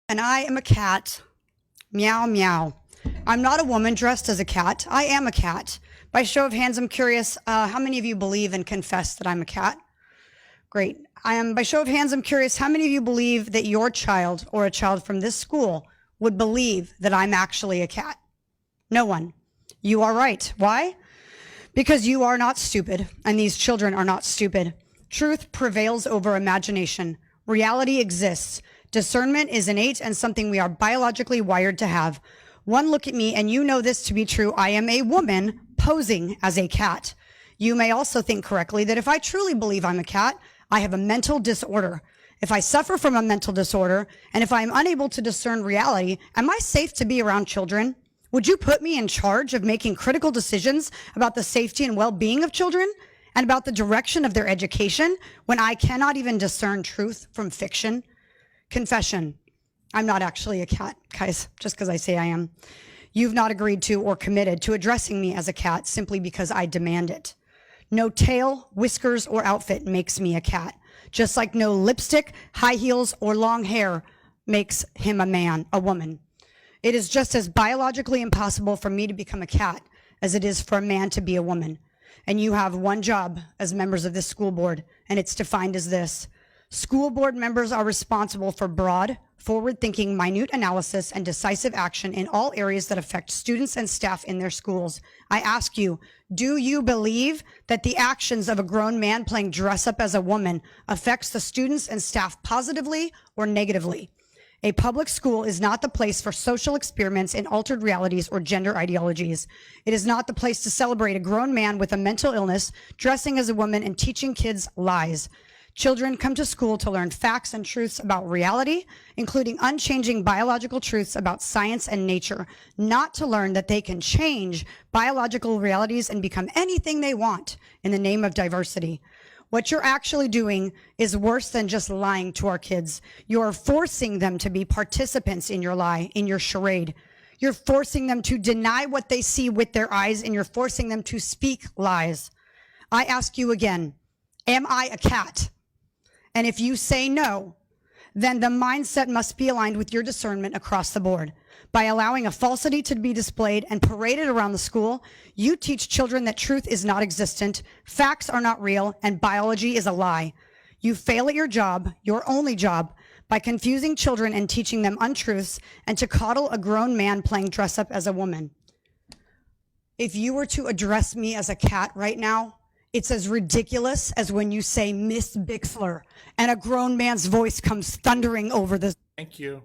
And I am a cat. Meow, meow. I'm not a woman dressed as a cat. I am a cat. By show of hands, I'm curious, how many of you believe and confess that I'm a cat? Great. By show of hands, I'm curious, how many of you believe that your child or a child from this school would believe that I'm actually a cat? No one. You are right. Why? Because you are not stupid, and these children are not stupid. Truth prevails over imagination. Reality exists. Discernment is innate and something we are biologically wired to have. One look at me and you know this to be true. I am a woman posing as a cat. You may also think correctly that if I truly believe I'm a cat, I have a mental disorder. If I suffer from a mental disorder, and if I am unable to discern reality, am I safe to be around children? Would you put me in charge of making critical decisions about the safety and well-being of children and about the direction of their education when I cannot even discern truth from fiction? Confession. I'm not actually a cat, guys, just because I say I am. You've not agreed to or committed to addressing me as a cat simply because I demand it. No tail, whiskers, or outfit makes me a cat, just like no lipstick, high heels, or long hair makes him a man, a woman. It is just as biologically impossible for me to become a cat as it is for a man to be a woman. And you have one job as members of this school board, and it's defined as this. School board members are responsible for broad, forward-thinking, minute analysis and decisive action in all areas that affect students and staff in their schools. I ask you, do you believe that the actions of a grown man playing dress up as a woman affects the students and staff positively or negatively? A public school is not the place for social experiments in altered realities or gender ideologies. It is not the place to celebrate a grown man with a mental illness, dressing as a woman, and teaching kids lies. Children come to school to learn facts and truths about reality, including unchanging biological truths about science and nature, not to learn that they can change biological realities and become anything they want in the name of diversity. What you're actually doing is worse than just lying to our kids. You're forcing them to be participants in your lie, in your charade. You're forcing them to deny what they see with their eyes, and you're forcing them to speak lies. I ask you again, am I a cat? And if you say no, then the mindset must be aligned with your discernment across the board. By allowing a falsity to be displayed and paraded around the school, you teach children that truth is not existent, facts are not real, and biology is a lie. You fail at your job, your only job, by confusing children and teaching them untruths and to coddle a grown man playing dress up as a woman. If you were to address me as a cat right now, it's as ridiculous as when you say Miss Bixler and a grown man's voice comes thundering over the... Thank you.